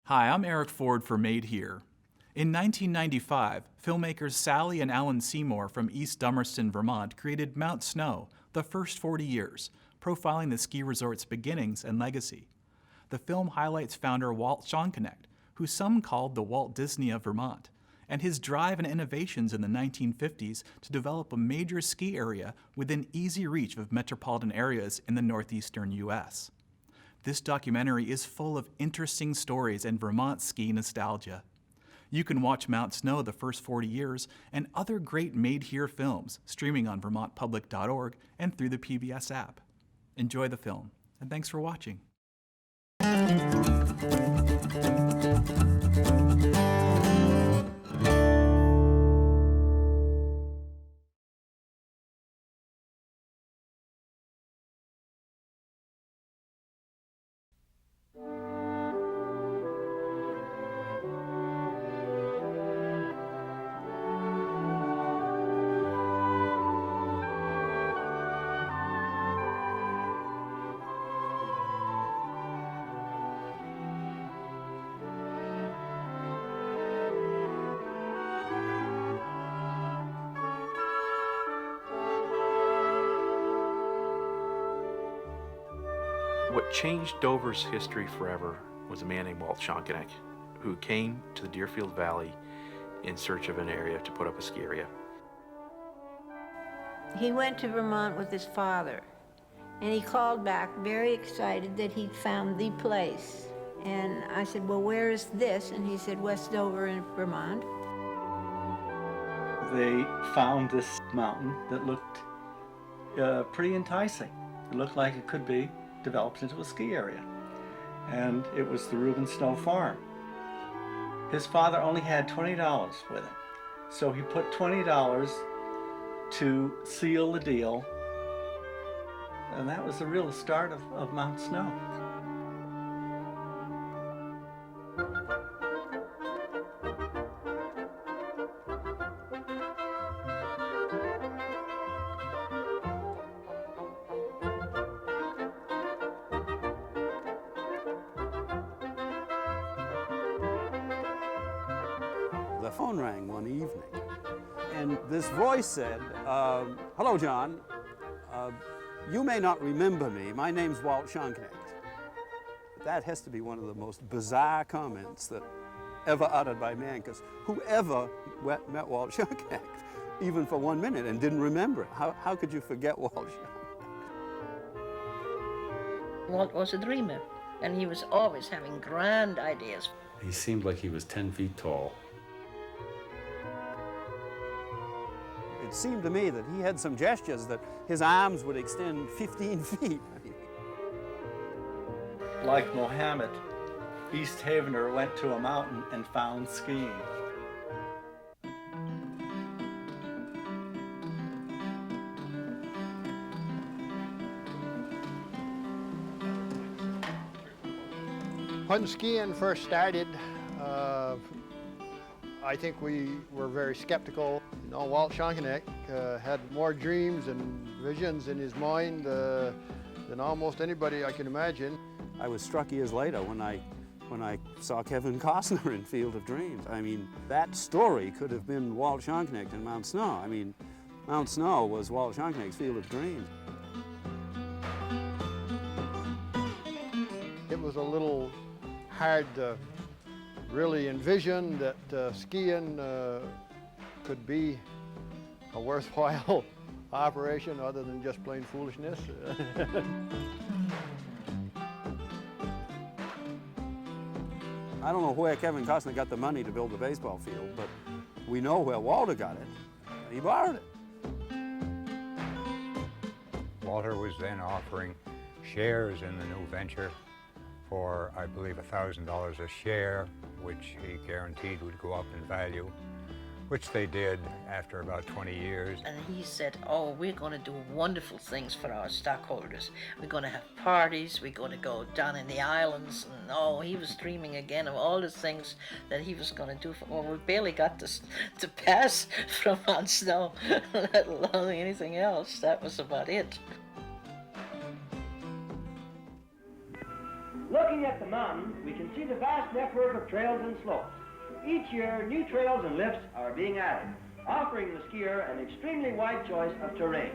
Hi, I'm Eric Ford for Made Here. In 1995, filmmakers Sally and Alan Seymour from East Dummerston, Vermont created Mount Snow, The First 40 Years, profiling the ski resort's beginnings and legacy. The film highlights founder Walt Schonkenecht, who some called the Walt Disney of Vermont, and his drive and innovations in the 1950s to develop a major ski area within easy reach of metropolitan areas in the northeastern U.S. This documentary is full of interesting stories and Vermont ski nostalgia. You can watch Mount Snow, The First 40 Years, and other great Made Here films streaming on vermontpublic.org and through the PBS app. Enjoy the film, and thanks for watching. What changed Dover's history forever was a man named Walt Schonkenecht, who came to the Deerfield Valley in search of an area to put up a ski area. He went to Vermont with his father, and he called back very excited that he'd found the place. And I said, well, where is this? And he said, West Dover in Vermont. They found this mountain that looked pretty enticing. It looked like it could be developed into a ski area. And it was the Reuben Snow Farm. His father only had $20 with him. So he put $20 to seal the deal. And that was the real start of Mount Snow. The phone rang one evening, and this voice said, hello, John. You may not remember me. My name's Walt Schonkenecht. That has to be one of the most bizarre comments that ever uttered by man, because whoever met Walt Schonkenecht, even for 1 minute, and didn't remember it, how could you forget Walt Schonkenecht? Walt was a dreamer, and he was always having grand ideas. He seemed like he was 10 feet tall. It seemed to me that he had some gestures that his arms would extend 15 feet. Like Mohammed, East Havener went to a mountain and found skiing. When skiing first started, I think we were very skeptical. You know, Walt Schonkenecht had more dreams and visions in his mind than almost anybody I can imagine. I was struck years later when I saw Kevin Costner in Field of Dreams. I mean, that story could have been Walt Schonkenecht in Mount Snow. I mean, Mount Snow was Walt Schonkenecht's Field of Dreams. It was a little hard to really envision that skiing could be a worthwhile operation other than just plain foolishness. I don't know where Kevin Costner got the money to build the baseball field, but we know where Walter got it. He borrowed it. Walter was then offering shares in the new venture for, I believe, $1,000 a share, which he guaranteed would go up in value, which they did after about 20 years. And he said, oh, we're going to do wonderful things for our stockholders. We're going to have parties, we're going to go down in the islands, and oh, he was dreaming again of all the things that he was going to do. We barely got to pass from Mount Snow, let alone anything else. That was about it. Looking at the mountain, we can see the vast network of trails and slopes. Each year, new trails and lifts are being added, offering the skier an extremely wide choice of terrain.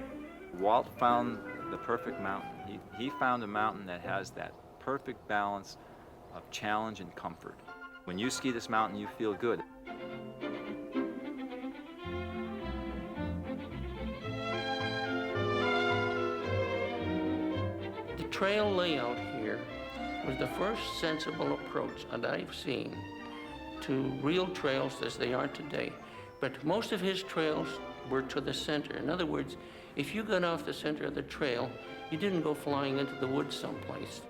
Walt found the perfect mountain. He found a mountain that has that perfect balance of challenge and comfort. When you ski this mountain, you feel good. The trail layout here was the first sensible approach that I've seen to real trails as they are today. But most of his trails were to the center. In other words, if you got off the center of the trail, you didn't go flying into the woods someplace.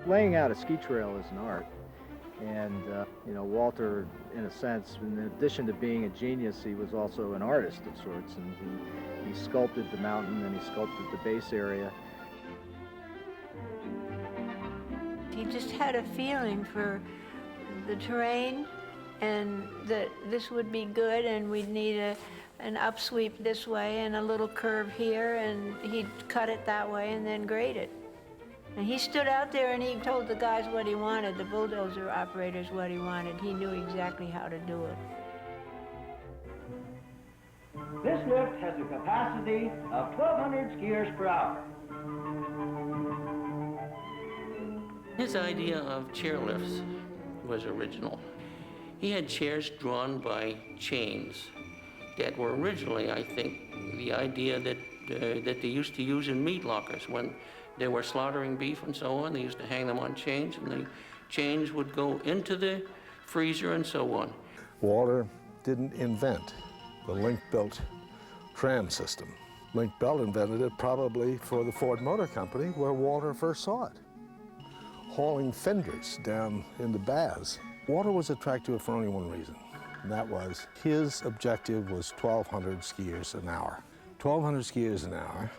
Laying out a ski trail is an art. And, you know, Walter, in a sense, in addition to being a genius, he was also an artist of sorts. And he sculpted the mountain and he sculpted the base area. He just had a feeling for the terrain and that this would be good and we'd need an upsweep this way and a little curve here, and he'd cut it that way and then grade it. And he stood out there and he told the guys what he wanted, the bulldozer operators what he wanted. He knew exactly how to do it. This lift has a capacity of 1,200 skiers per hour. His idea of chairlifts was original. He had chairs drawn by chains that were originally, I think, the idea that they used to use in meat lockers when they were slaughtering beef and so on. They used to hang them on chains, and the chains would go into the freezer and so on. Walter didn't invent the link-built tram system. Link-Belt invented it probably for the Ford Motor Company, where Walter first saw it, hauling fenders down into baths. Walter was attracted to it for only one reason, and that was his objective was 1,200 skiers an hour. 1,200 skiers an hour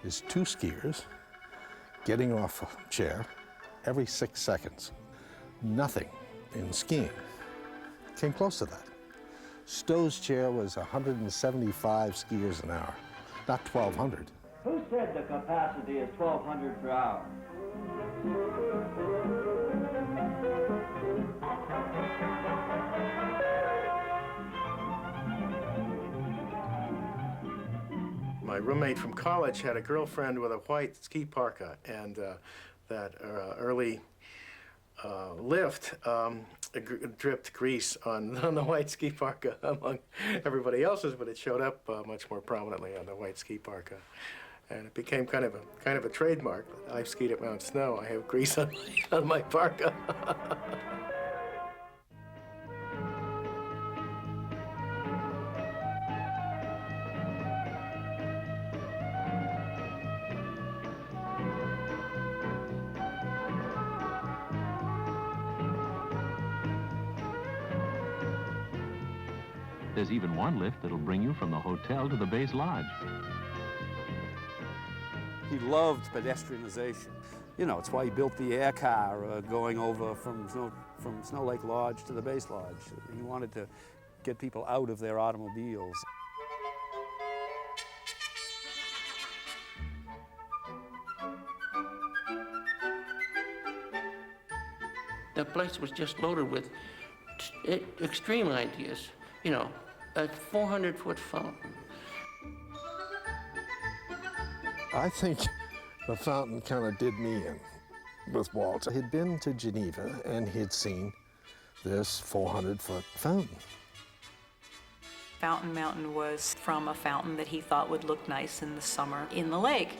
is 2 skiers getting off a chair every 6 seconds. Nothing in skiing came close to that. Stowe's chair was 175 skiers an hour, not 1,200. Who said the capacity is 1,200 per hour? My roommate from college had a girlfriend with a white ski parka, and that early lift dripped grease on the white ski parka among everybody else's, but it showed up much more prominently on the white ski parka. And it became kind of a trademark. I've skied at Mount Snow. I have grease on my parka. There's even one lift that'll bring you from the hotel to the base lodge. He loved pedestrianization. You know, it's why he built the air car going over from Snow Lake Lodge to the base lodge. He wanted to get people out of their automobiles. The place was just loaded with extreme ideas. You know, a 400-foot fountain. I think the fountain kind of did me in with Walter. He'd been to Geneva and he'd seen this 400-foot fountain. Fountain Mountain was from a fountain that he thought would look nice in the summer in the lake.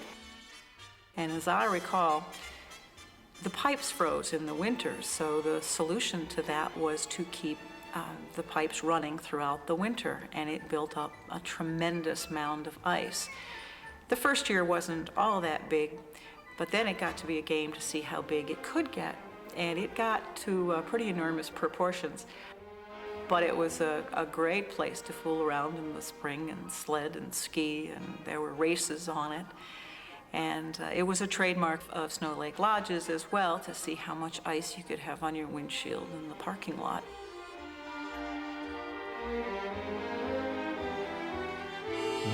And as I recall, the pipes froze in the winter, so the solution to that was to keep the pipes running throughout the winter, and it built up a tremendous mound of ice. The first year wasn't all that big, but then it got to be a game to see how big it could get, and it got to pretty enormous proportions. But it was a great place to fool around in the spring and sled and ski, and there were races on it. And it was a trademark of Snow Lake Lodges as well, to see how much ice you could have on your windshield in the parking lot.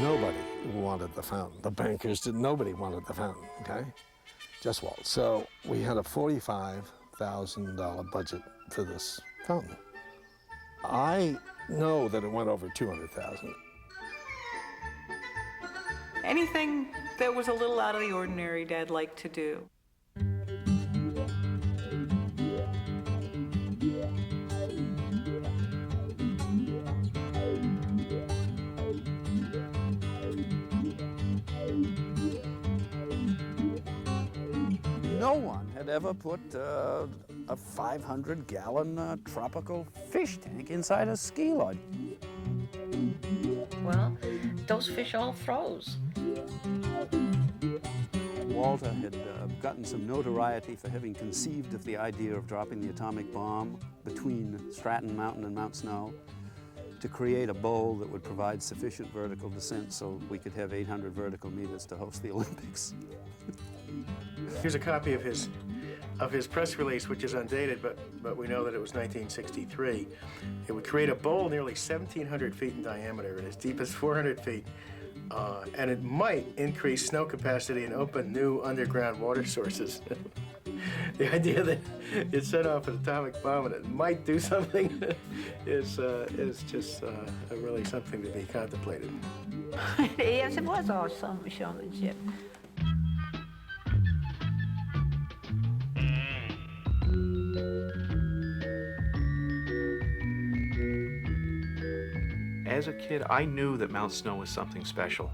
Nobody wanted the fountain. The bankers didn't, nobody wanted the fountain, okay? Just Walt. So we had a $45,000 budget for this fountain. I know that it went over 200,000. Anything that was a little out of the ordinary, Dad liked to do. No one had ever put a 500-gallon tropical fish tank inside a ski lodge. Well, those fish all froze. Walter had gotten some notoriety for having conceived of the idea of dropping the atomic bomb between Stratton Mountain and Mount Snow to create a bowl that would provide sufficient vertical descent so we could have 800 vertical meters to host the Olympics. Here's a copy of his press release, which is undated, but we know that it was 1963. It would create a bowl nearly 1,700 feet in diameter and as deep as 400 feet, and it might increase snow capacity and open new underground water sources. The idea that it set off an atomic bomb and it might do something is just really something to be contemplated. Yes, it was all some showmanship. As a kid, I knew that Mount Snow was something special.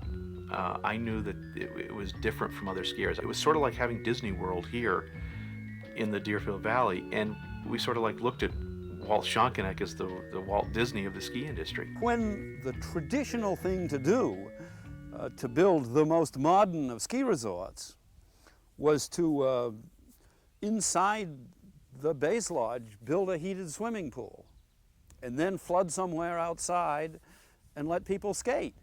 I knew that it was different from other skiers. It was sort of like having Disney World here in the Deerfield Valley, and we sort of like looked at Walt Schonkeneck as the Walt Disney of the ski industry. When the traditional thing to do to build the most modern of ski resorts was to, inside the base lodge, build a heated swimming pool and then flood somewhere outside and let people skate.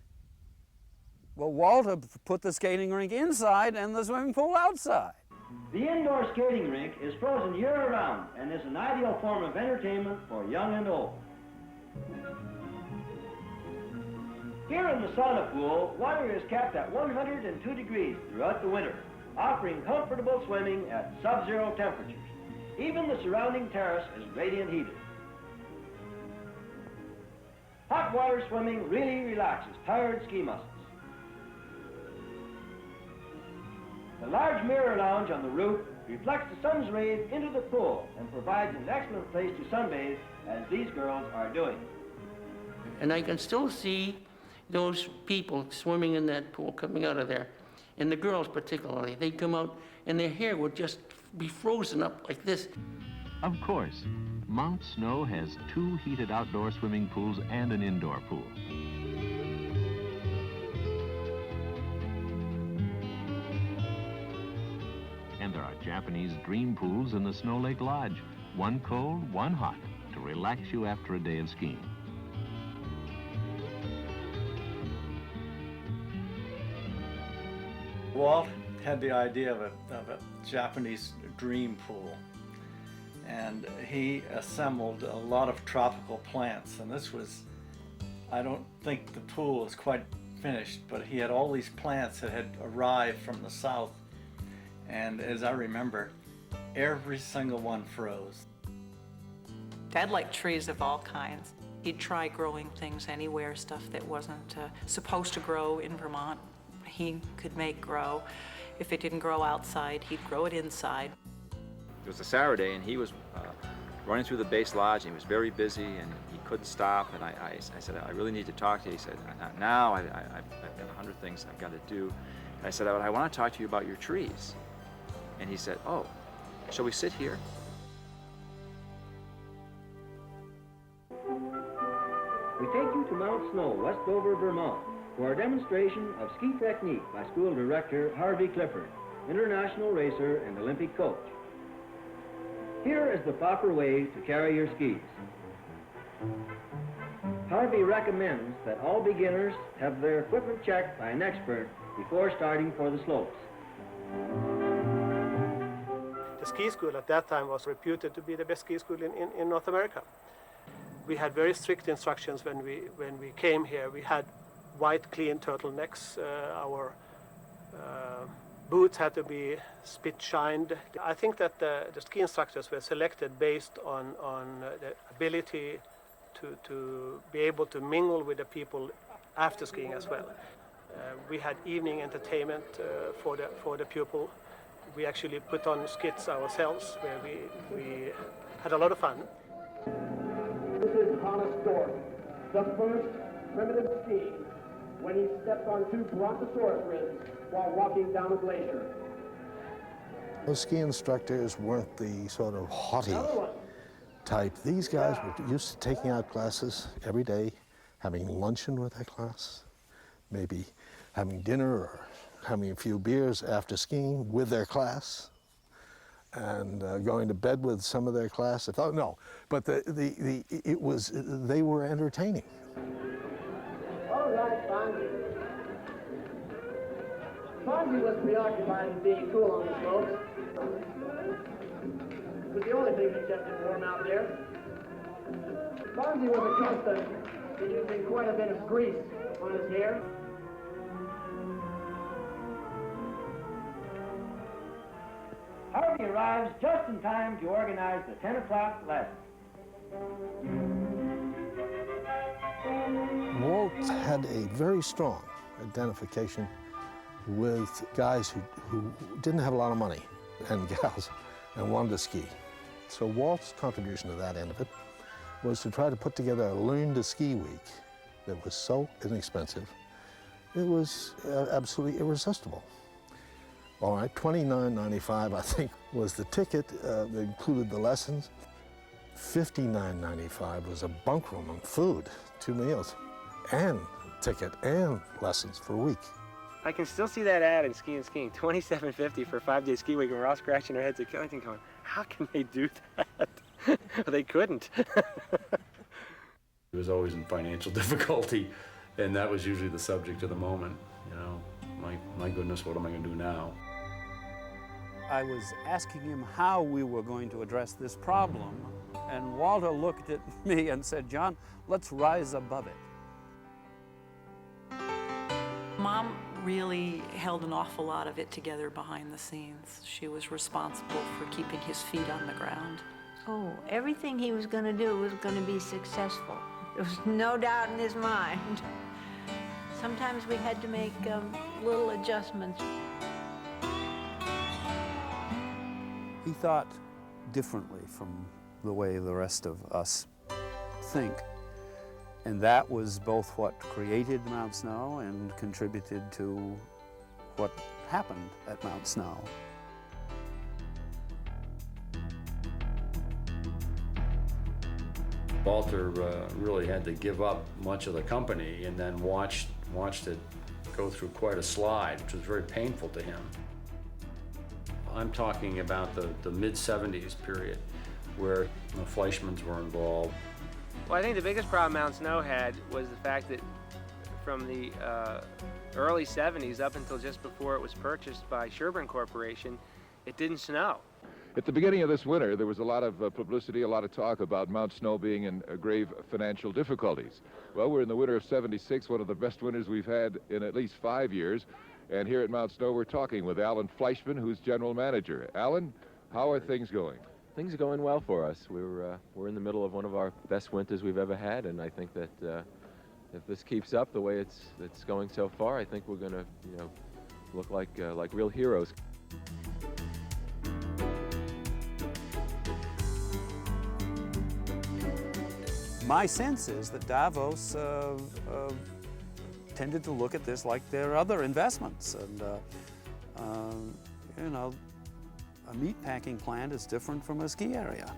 Well, Walter put the skating rink inside and the swimming pool outside. The indoor skating rink is frozen year-round and is an ideal form of entertainment for young and old. Here in the sauna pool, water is kept at 102 degrees throughout the winter, offering comfortable swimming at sub-zero temperatures. Even the surrounding terrace is radiant heated. Hot water swimming really relaxes tired ski muscles. The large mirror lounge on the roof reflects the sun's rays into the pool and provides an excellent place to sunbathe, as these girls are doing. And I can still see those people swimming in that pool coming out of there. And the girls particularly, they'd come out and their hair would just be frozen up like this. Of course, Mount Snow has 2 heated outdoor swimming pools and an indoor pool. And there are Japanese dream pools in the Snow Lake Lodge, one cold, one hot, to relax you after a day of skiing. Walt had the idea of a Japanese dream pool, and he assembled a lot of tropical plants, and this was, I don't think the pool is quite finished, but he had all these plants that had arrived from the south, and as I remember, every single one froze. Dad liked trees of all kinds. He'd try growing things anywhere, stuff that wasn't supposed to grow in Vermont. He could make grow. If it didn't grow outside, he'd grow it inside. It was a Saturday, and he was running through the base lodge, and he was very busy, and he couldn't stop. And I said, I really need to talk to you. He said, not now. I've got 100 things I've got to do. And I said, I want to talk to you about your trees. And he said, oh, shall we sit here? We take you to Mount Snow, Westover, Vermont, for a demonstration of ski technique by school director Harvey Clifford, international racer and Olympic coach. Here is the proper way to carry your skis. Harvey recommends that all beginners have their equipment checked by an expert before starting for the slopes. The ski school at that time was reputed to be the best ski school in North America. We had very strict instructions when we came here. We had white clean turtlenecks. Our boots had to be spit shined. I think that the ski instructors were selected based on the ability to be able to mingle with the people after skiing as well. We had evening entertainment for the pupil. We actually put on skits ourselves where we had a lot of fun. This is Thomas Dorff, the first primitive ski when he stepped on two brontosaurus ribs while walking down a glacier. Those ski instructors weren't the sort of haughty type. These guys were used to taking out classes every day, having luncheon with their class, maybe having dinner or having a few beers after skiing with their class, and going to bed with some of their class. But they were entertaining. All right, Fonzie. Fonzie was preoccupied with being cool on the slopes. It was the only thing that kept him warm out there. Fonzie was accustomed to using quite a bit of grease on his hair. Harvey arrives just in time to organize the 10 o'clock lesson. Walt had a very strong identification with guys who didn't have a lot of money, and gals, and wanted to ski. So Walt's contribution to that end of it was to try to put together a Learn to Ski week that was so inexpensive, it was absolutely irresistible. All right, $29.95, I think, was the ticket that included the lessons. $59.95 was a bunk room and food, 2 meals, and ticket and lessons for a week. I can still see that ad in Skiing, $27.50 for a 5-day ski week, and we're all scratching our heads at Killington going, how can they do that? They couldn't. He was always in financial difficulty, and that was usually the subject of the moment. You know, my goodness, what am I going to do now? I was asking him how we were going to address this problem, and Walter looked at me and said, John, let's rise above it. Mom really held an awful lot of it together behind the scenes. She was responsible for keeping his feet on the ground. Oh, everything he was going to do was going to be successful. There was no doubt in his mind. Sometimes we had to make little adjustments. He thought differently from the way the rest of us think. And that was both what created Mount Snow and contributed to what happened at Mount Snow. Walter really had to give up much of the company and then watched it go through quite a slide, which was very painful to him. I'm talking about the mid-70s period where the Fleischmans were involved. Well, I think the biggest problem Mount Snow had was the fact that from the early 70s up until just before it was purchased by Sherburne Corporation, it didn't snow. At the beginning of this winter, there was a lot of publicity, a lot of talk about Mount Snow being in grave financial difficulties. Well, we're in the winter of '76, one of the best winters we've had in at least 5 years. And here at Mount Snow, we're talking with Alan Fleischman, who's general manager. Alan, how are things going? Things are going well for us. We're in the middle of one of our best winters we've ever had, and I think that if this keeps up the way it's going so far, I think we're going to, look like real heroes. My sense is that Davos tended to look at this like their other investments, and a meatpacking plant is different from a ski area.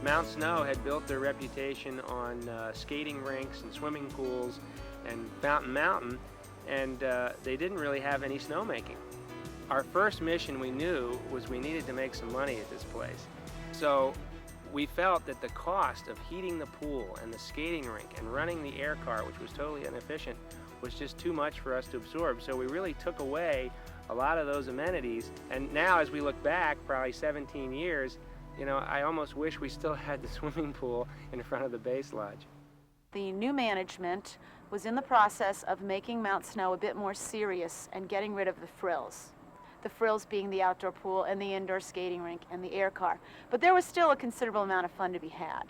Mount Snow had built their reputation on skating rinks and swimming pools and Fountain Mountain, and they didn't really have any snowmaking. Our first mission, we knew, was we needed to make some money at this place. So we felt that the cost of heating the pool and the skating rink and running the air car, which was totally inefficient, was just too much for us to absorb. So we really took away a lot of those amenities. And now as we look back, probably 17 years, I almost wish we still had the swimming pool in front of the base lodge. The new management was in the process of making Mount Snow a bit more serious and getting rid of the frills. The frills being the outdoor pool and the indoor skating rink and the air car. But there was still a considerable amount of fun to be had.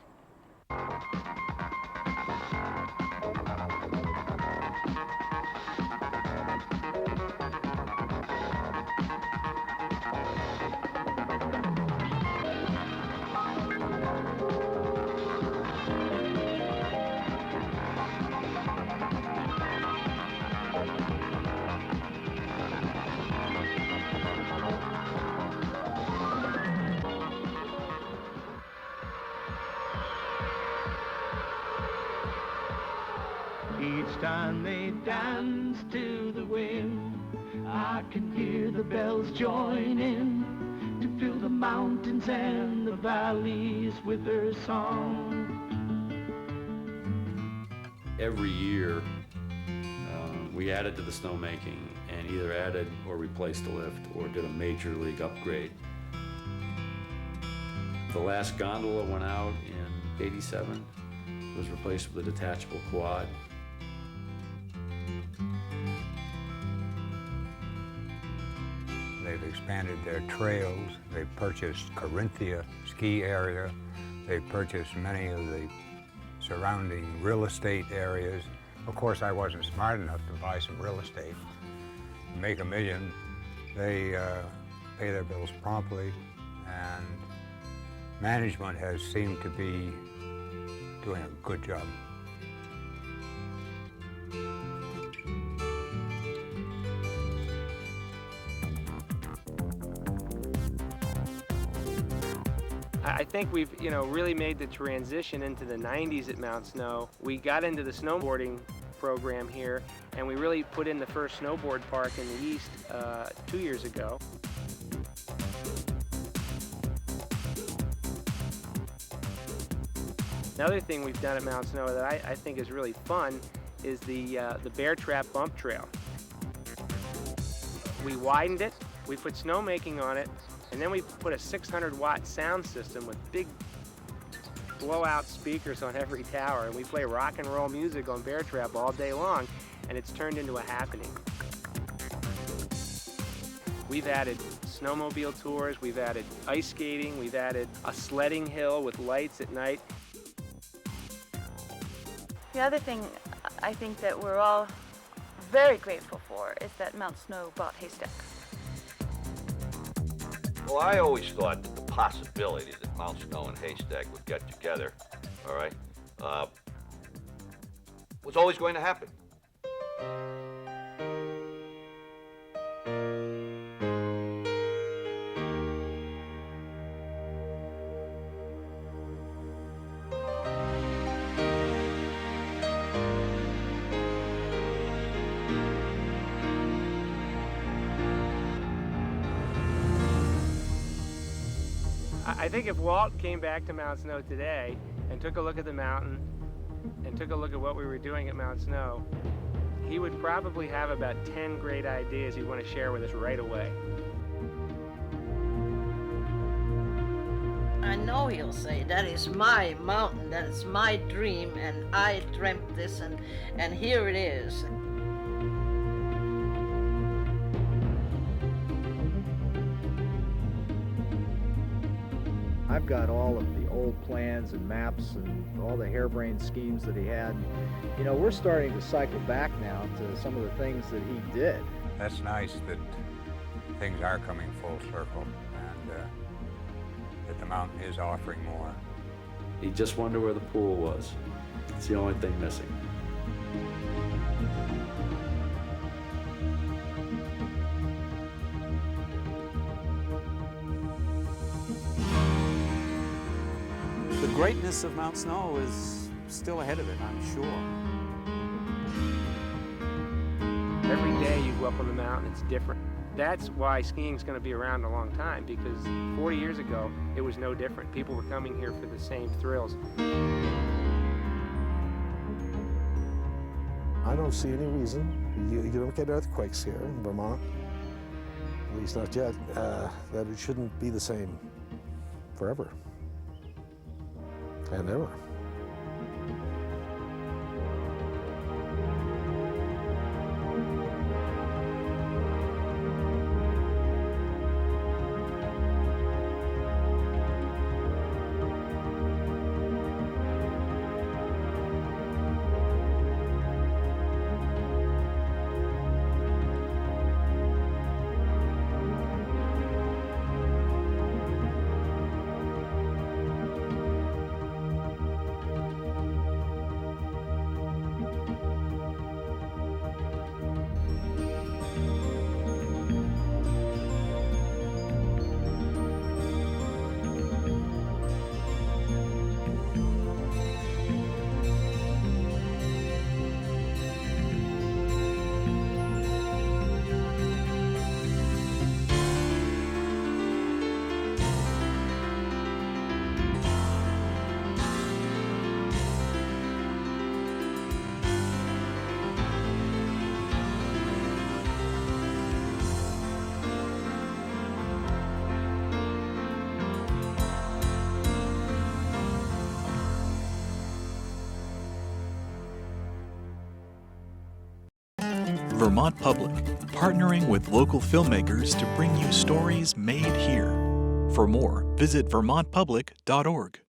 Each time they dance to the wind, I can hear the bells join in to fill the mountains and the valleys with their song. Every year, we added to the snowmaking and either added or replaced a lift or did a major league upgrade. The last gondola went out in '87. It was replaced with a detachable quad. They've expanded their trails. They've purchased Corinthia ski area. They've purchased many of the surrounding real estate areas. Of course, I wasn't smart enough to buy some real estate. Make $1 million. They pay their bills promptly, and management has seemed to be doing a good job. I think we've, really made the transition into the 90s at Mount Snow. We got into the snowboarding program here, and we really put in the first snowboard park in the East 2 years ago. Another thing we've done at Mount Snow that I think is really fun is the Bear Trap Bump Trail. We widened it, we put snowmaking on it, and then we put a 600-watt sound system with big blowout speakers on every tower, and we play rock and roll music on Bear Trap all day long, and it's turned into a happening. We've added snowmobile tours, we've added ice skating, we've added a sledding hill with lights at night. The other thing I think that we're all very grateful for is that Mount Snow bought Haystack. Well, I always thought that the possibility that Mount Snow and Haystack would get together, all right, was always going to happen. I think if Walt came back to Mount Snow today and took a look at the mountain and took a look at what we were doing at Mount Snow, he would probably have about 10 great ideas he'd want to share with us right away. I know he'll say, that is my mountain, that is my dream, and I dreamt this, and here it is. I've got all of the old plans and maps and all the harebrained schemes that he had. You know, we're starting to cycle back now to some of the things that he did. That's nice that things are coming full circle and that the mountain is offering more. He just wondered where the pool was. It's the only thing missing. The greatness of Mount Snow is still ahead of it, I'm sure. Every day you go up on the mountain, it's different. That's why skiing's going to be around a long time, because 40 years ago, it was no different. People were coming here for the same thrills. I don't see any reason. You don't get earthquakes here in Vermont. at least not yet, that it shouldn't be the same forever and ever. Vermont Public, partnering with local filmmakers to bring you stories made here. For more, visit vermontpublic.org.